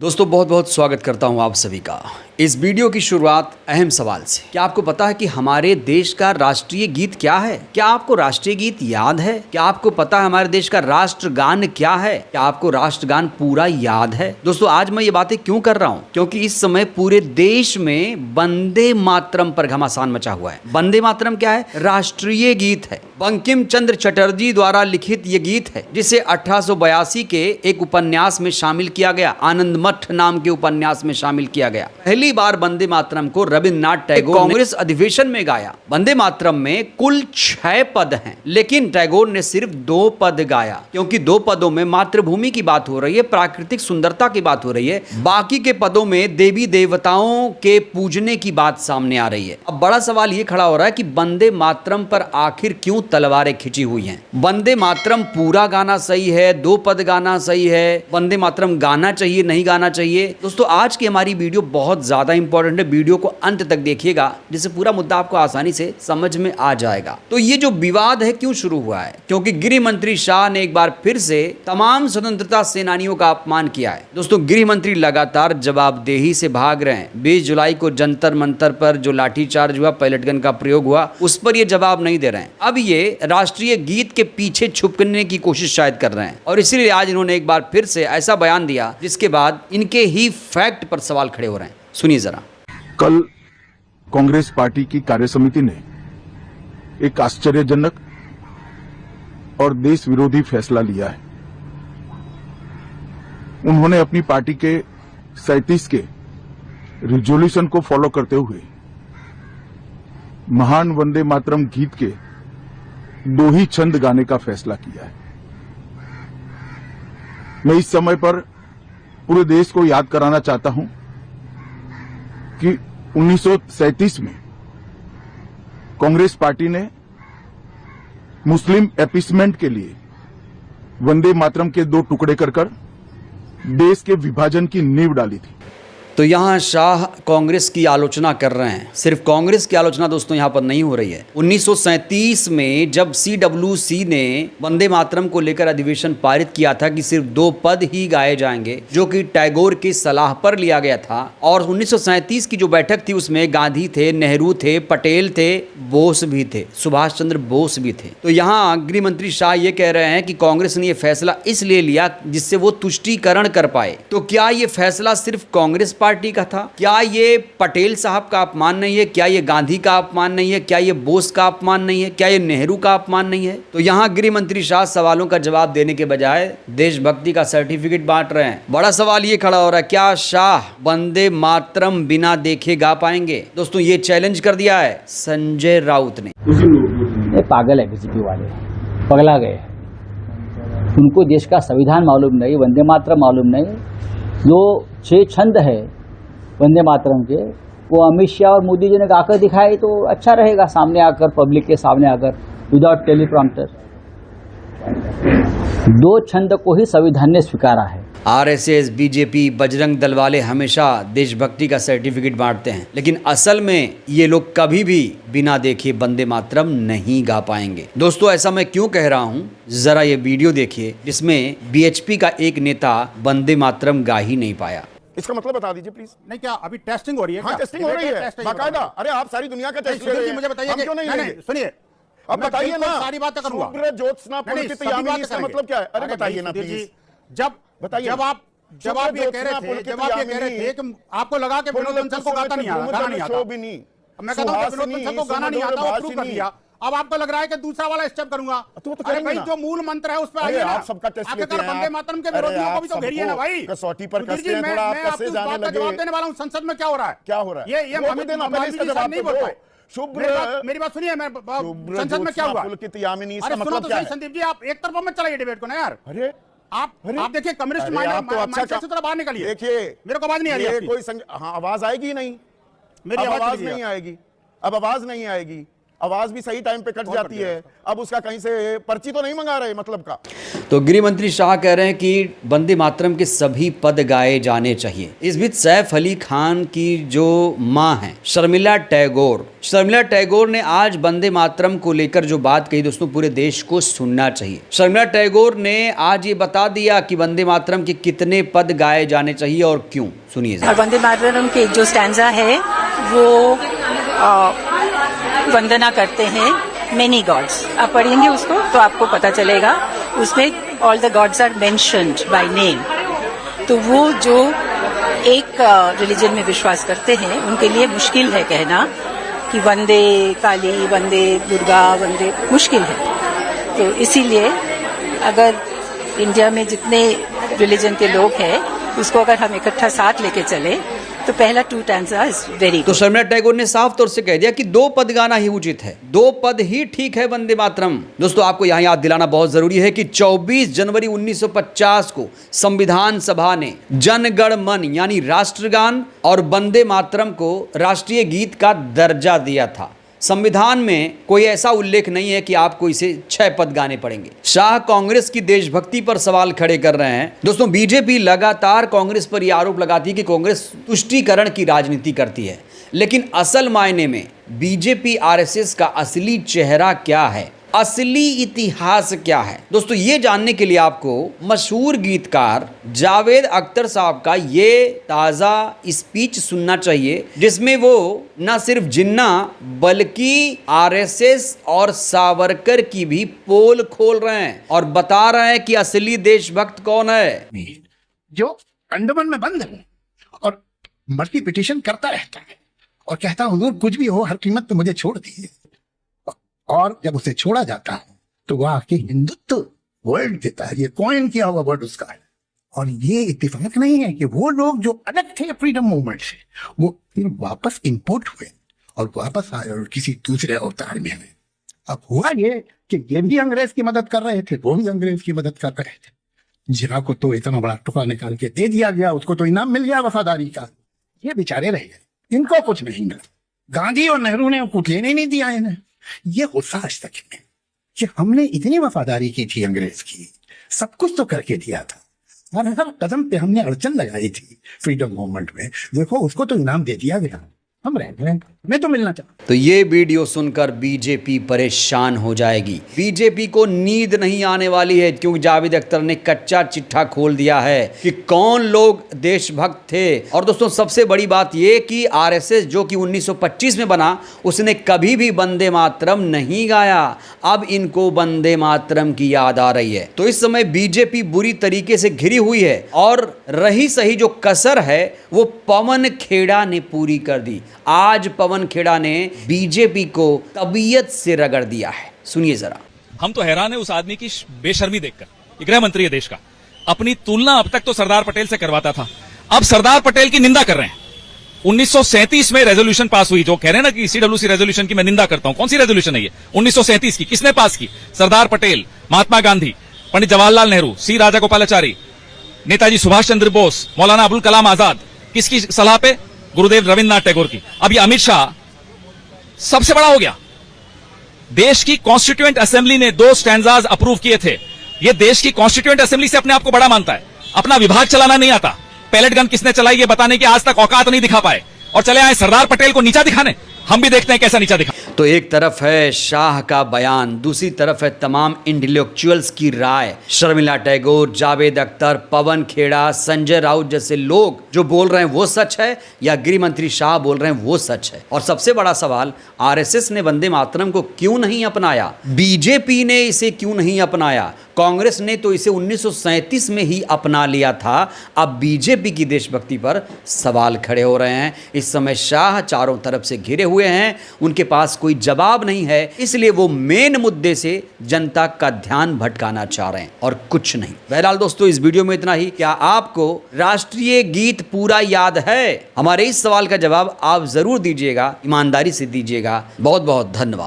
दोस्तों बहुत बहुत स्वागत करता हूं आप सभी का। इस वीडियो की शुरुआत अहम सवाल से। क्या आपको पता है कि हमारे देश का राष्ट्रीय गीत क्या है? क्या आपको राष्ट्रीय गीत याद है? क्या आपको पता है हमारे देश का राष्ट्रगान क्या है? क्या आपको राष्ट्रगान पूरा याद है? दोस्तों आज मैं ये बातें क्यों कर रहा हूँ? क्योंकि इस समय पूरे देश में वंदे मातरम पर घमासान मचा हुआ है। वंदे मातरम क्या है? राष्ट्रीय गीत है। बंकिम चंद्र चटर्जी द्वारा लिखित ये गीत है, जिसे 1882 के एक उपन्यास में शामिल किया गया, आनंद मठ नाम के उपन्यास में शामिल किया गया। पहली बार वंदे मातरम को रविन्द्रनाथ टैगोर कांग्रेस अधिवेशन में गाया। वंदे मातरम में कुल 6 पद हैं, लेकिन टैगोर ने सिर्फ 2 पद गाया, क्योंकि 2 पदों में मातृभूमि की बात हो रही है, प्राकृतिक सुंदरता की बात हो रही है। बाकी के पदों में देवी देवताओं के पूजने की बात सामने आ रही है। अब बड़ा सवाल ये खड़ा हो रहा है कि वंदे मातरम पर आखिर क्यों तलवारें खिंची हुई हैं? वंदे मातरम पूरा गाना सही है, 2 पद गाना सही है, वंदे मातरम गाना चाहिए नहीं गाना चाहिए? दोस्तों आज की हमारी वीडियो बहुत ज्यादा इंपॉर्टेंट है। वीडियो को अंत तक देखिएगा, जिससे पूरा मुद्दा आपको आसानी से समझ में आ जाएगा। तो ये जो विवाद है क्यों शुरू हुआ है? क्योंकि गृह मंत्री शाह ने एक बार फिर से तमाम स्वतंत्रता सेनानियों का अपमान किया है। दोस्तों गृह मंत्री लगातार जवाबदेही से भाग रहे हैं। 20 जुलाई को जंतर मंतर पर जो लाठीचार्ज हुआ, पैलेट गन का प्रयोग हुआ, उस पर ये जवाब नहीं दे रहे हैं। अब ये राष्ट्रीय गीत के पीछे छुपने की कोशिश शायद कर रहे हैं, और इसीलिए आज इन्होंने एक बार फिर से ऐसा बयान दिया जिसके बाद इनके ही फैक्ट पर सवाल खड़े हो रहे हैं। सुनिए जरा। कल कांग्रेस पार्टी की कार्यसमिति ने एक आश्चर्यजनक और देश विरोधी फैसला लिया है। उन्होंने अपनी पार्टी के 37 के रिजोल्यूशन को फॉलो करते हुए महान वंदे मातरम गीत के 2 ही छंद गाने का फैसला किया है। मैं इस समय पर पूरे देश को याद कराना चाहता हूं कि 1937 में कांग्रेस पार्टी ने मुस्लिम अपीसमेंट के लिए वंदे मातरम के 2 टुकड़े कर देश के विभाजन की नींव डाली थी। तो यहाँ शाह कांग्रेस की आलोचना कर रहे हैं। सिर्फ कांग्रेस की आलोचना दोस्तों यहाँ पर नहीं हो रही है। 1937 में जब CWC ने वंदे मातरम को लेकर अधिवेशन पारित किया था कि सिर्फ 2 पद ही गाए जाएंगे, जो कि टैगोर की सलाह पर लिया गया था, और 1937 की जो बैठक थी उसमें गांधी थे, नेहरू थे, पटेल थे, बोस भी थे, सुभाष चंद्र बोस भी थे। तो यहाँ गृह मंत्री शाह ये कह रहे हैं कि कांग्रेस ने यह फैसला इसलिए लिया जिससे वो तुष्टीकरण कर पाए। तो क्या ये फैसला सिर्फ कांग्रेस पार्टी का था? क्या ये पटेल साहब का अपमान नहीं है? क्या ये गांधी का अपमान नहीं है? क्या ये बोस का अपमान नहीं है? क्या ये नेहरू का अपमान नहीं है? तो यहाँ गृह मंत्री शाह सवालों का जवाब देने के बजाय देशभक्ति का सर्टिफिकेट बांट रहे हैं। बड़ा सवाल ये खड़ा हो रहा है, क्या शाह वंदे मातरम बिना देखे गा पाएंगे? दोस्तों ये चैलेंज कर दिया है संजय राउत ने। ये पागल है, बीजेपी वाले पगला गए। उनको देश का संविधान मालूम नहीं, वंदे मातरम मालूम नहीं। जो 6 छंद है वंदे मातरम के, वो अमित शाह और मोदी जी ने गाकर दिखाए तो अच्छा रहेगा, सामने आकर, पब्लिक के सामने आकर, विदाउट टेलीप्रॉम्प्टर। 2 छंद को ही संविधान ने स्वीकारा है। RSS, बीजेपी, बजरंग दल वाले हमेशा देशभक्ति का सर्टिफिकेट बांटते हैं, लेकिन असल में ये लोग कभी भी बिना देखे वंदे मातरम नहीं गा पाएंगे। दोस्तों ऐसा मैं क्यों कह रहा हूँ, जरा ये वीडियो देखिए जिसमें BHP का एक नेता वंदे मातरम गा ही नहीं पाया। इसका मतलब बता दीजिए प्लीज। नहीं, क्या अभी टेस्टिंग हो रही है? हाँ, टेस्टिंग हो रही है बाकायदा। अरे आप सारी दुनिया का टेस्ट ले रहे हैं, मुझे बताइए, क्यों नहीं? सुनिए, अब बताइए ना, सारी बातें करूंगा। शुभ्र ज्योत्सना पुलकित यामिनी, इसका मतलब क्या है? अरे बताइए ना प्लीज। जब आप ये कह रहे थे कि आपको लगा कि विनोद बंसल को गाना नहीं आता, मैं कहता हूं विनोद बंसल को गाना नहीं आता, वो प्रूव कर दिया। अब आपको लग रहा है कि दूसरा वाला स्टेप करूंगा। अरे भाई जो मूल मंत्र है उस पर आइए ना। आप सबका टेस्ट लेते हैं। वंदे मातरम के विरोधियों को भी तो घेरिए ना भाई। कसौटी पर कसते हैं, थोड़ा आप कैसे जाने लगे। जवाब देने वाला हूं, संसद में क्या हो रहा है? क्या हो रहा है? ये हमें देना पहले, इसका जवाब नहीं बोल पाए। मेरी बात सुनिए, मैं संसद में क्या हुआ? पुलकित यामिनी, इसका सुनो मतलब तो क्या सही है? संदीप जी, आप एक तरफा मत चलाइए डिबेट को ना यार। अरे आप देखिए कम्युनिस्ट माइंडसेट से थोड़ा बाहर निकलिए। देखिए मेरे को आवाज नहीं आ रही है। कोई आवाज आएगी नहीं, मेरी आवाज नहीं आएगी। अब आवाज नहीं आएगी। आवाज भी सही टाइम पे कट जाती है। अब उसका कहीं से पर्ची तो नहीं मंगा रहे मतलब का। तो गृह मंत्री शाह कह रहे हैं कि वंदे मातरम के सभी पद गाए जाने चाहिए। इस बीच सैफ अली खान की जो मां हैं शर्मिला टैगोर ने आज वंदे मातरम को लेकर जो बात कही दोस्तों, पूरे देश को सुनना चाहिए। शर्मिला टैगोर ने आज ये बता दिया कि वंदे मातरम के कितने पद गाए जाने चाहिए और क्यों। सुनिए। और वंदे मातरम के जो स्टैंजा है वो वंदना करते हैं मेनी गॉड्स। आप पढ़ेंगे उसको तो आपको पता चलेगा, उसमें all the gods are mentioned by name. तो वो जो एक रिलीजन में विश्वास करते हैं उनके लिए मुश्किल है कहना कि वंदे काली, वंदे दुर्गा, वंदे, मुश्किल है। तो इसीलिए अगर इंडिया में जितने रिलीजन के लोग हैं उसको अगर हम इकट्ठा साथ लेके चले तो पहला 2 स्टैंजा इज वेरी गुड। तो शर्मिला टैगोर ने साफ तौर से कह दिया कि 2 पद गाना ही उचित है, 2 पद ही ठीक है वंदे मातरम। दोस्तों आपको यहाँ याद दिलाना बहुत जरूरी है कि 24 जनवरी 1950 को संविधान सभा ने जन गण मन यानी राष्ट्रगान और वंदे मातरम को राष्ट्रीय गीत का दर्जा दिया था। संविधान में कोई ऐसा उल्लेख नहीं है कि आपको इसे 6 पद गाने पड़ेंगे। शाह कांग्रेस की देशभक्ति पर सवाल खड़े कर रहे हैं। दोस्तों बीजेपी लगातार कांग्रेस पर यह आरोप लगाती है कि कांग्रेस तुष्टीकरण की राजनीति करती है, लेकिन असल मायने में बीजेपी आरएसएस का असली चेहरा क्या है, असली इतिहास क्या है, दोस्तों ये जानने के लिए आपको मशहूर गीतकार जावेद अख्तर साहब का ये ताज़ा स्पीच सुनना चाहिए, जिसमें वो न सिर्फ जिन्ना बल्कि आरएसएस और सावरकर की भी पोल खोल रहे हैं और बता रहे हैं कि असली देशभक्त कौन है। जो अंडमान में बंद है और मर्सी पिटीशन करता रहता है और कहता हुजूर कुछ भी हो हर कीमत पे मुझे छोड़ दीजिए, और जब उसे छोड़ा जाता है तो वह आके हिंदुत्व वर्ड देता है। ये कॉइन किया हुआ वर्ड उसका है। और ये इत्तेफाक नहीं है कि वो लोग जो अलग थे फ्रीडम मूवमेंट से वो फिर वापस इंपोर्ट हुए और वापस आए और किसी दूसरे अवतार में आए। अब हुआ ये कि ये भी अंग्रेज की मदद कर रहे थे, वो भी अंग्रेज की मदद कर रहे थे। जिना को तो इतना बड़ा टुकड़ा निकाल के दे दिया गया, उसको तो इनाम मिल गया वफादारी का, ये बेचारे रह गए, इनको कुछ नहीं मिला। गांधी और नेहरू ने कुछ लेने नहीं दिया इन्हें। ये गुस्सा आज तक है कि हमने इतनी वफादारी की थी अंग्रेज की, सब कुछ तो करके दिया था और हर कदम पे हमने अड़चन लगाई थी फ्रीडम मूवमेंट में, देखो उसको तो इनाम दे दिया गया, हम रह गए, मैं तो मिलना चाहता। तो ये वीडियो सुनकर बीजेपी परेशान हो जाएगी। बीजेपी को नींद नहीं आने वाली है, क्योंकि जावेद अख्तर ने कच्चा चिट्ठा खोल दिया है कि कौन लोग देशभक्त थे। और दोस्तों सबसे बड़ी बात ये कि आरएसएस जो कि 1925 में बना, उसने कभी भी वंदे मातरम नहीं गाया। अब इनको वंदे मातरम की याद आ रही है। तो इस समय बीजेपी बुरी तरीके से घिरी हुई है और रही सही जो कसर है वो पवन खेड़ा ने पूरी कर दी। आज पवन खेड़ा ने बीजेपी को तबीयत से रगड़ दिया है। सुनिए जरा। हम तो हैरान है उस आदमी की बेशर्मी देखकर। गृह मंत्री है देश का, अपनी तुलना अब तक तो सरदार पटेल से करवाता था, अब सरदार पटेल की निंदा कर रहे हैं। 1937 में रेजोल्यूशन पास हुई, जो कह रहे हैं ना कि सीडब्ल्यूसी रेजोल्यूशन की मैं निंदा करता हूं। कौन सी रेजोल्यूशन है ये? 1937 की। किसने पास की? सरदार पटेल, महात्मा गांधी, पंडित जवाहरलाल नेहरू, सी राजागोपालाचारी, नेताजी सुभाष चंद्र बोस, मौलाना अबुल कलाम आजाद। किसकी सलाह पे? गुरुदेव रविन्द्रनाथ टैगोर की। अब ये अमित शाह सबसे बड़ा हो गया। देश की कॉन्स्टिट्यूएंट असेंबली ने 2 स्टैंजाज अप्रूव किए थे। ये देश की कॉन्स्टिट्यूएंट असेंबली से अपने आप को बड़ा मानता है। अपना विभाग चलाना नहीं आता। पैलेट गन किसने चलाई ये बताने की आज तक औकात नहीं दिखा पाए और चले आए सरदार पटेल को नीचा दिखाने। हम भी देखते हैं कैसा नीचा दिखा। तो एक तरफ है शाह का बयान, दूसरी तरफ है तमाम इंटेलेक्चुअल्स की राय। शर्मिला टैगोर, जावेद अख्तर, पवन खेड़ा, संजय राउत जैसे लोग जो बोल रहे हैं वो सच है या गृह मंत्री शाह बोल रहे हैं वो सच है? और सबसे बड़ा सवाल, आरएसएस ने वंदे मातरम को क्यों नहीं अपनाया? बीजेपी ने इसे क्यों नहीं अपनाया? कांग्रेस ने तो इसे 1937 में ही अपना लिया था। अब बीजेपी की देशभक्ति पर सवाल खड़े हो रहे हैं। इस समय शाह चारों तरफ से घिरे हुए हैं, उनके पास कोई जवाब नहीं है, इसलिए वो मेन मुद्दे से जनता का ध्यान भटकाना चाह रहे हैं और कुछ नहीं। बहरहाल दोस्तों इस वीडियो में इतना ही। क्या आपको राष्ट्रीय गीत पूरा याद है? हमारे इस सवाल का जवाब आप जरूर दीजिएगा, ईमानदारी से दीजिएगा। बहुत बहुत धन्यवाद।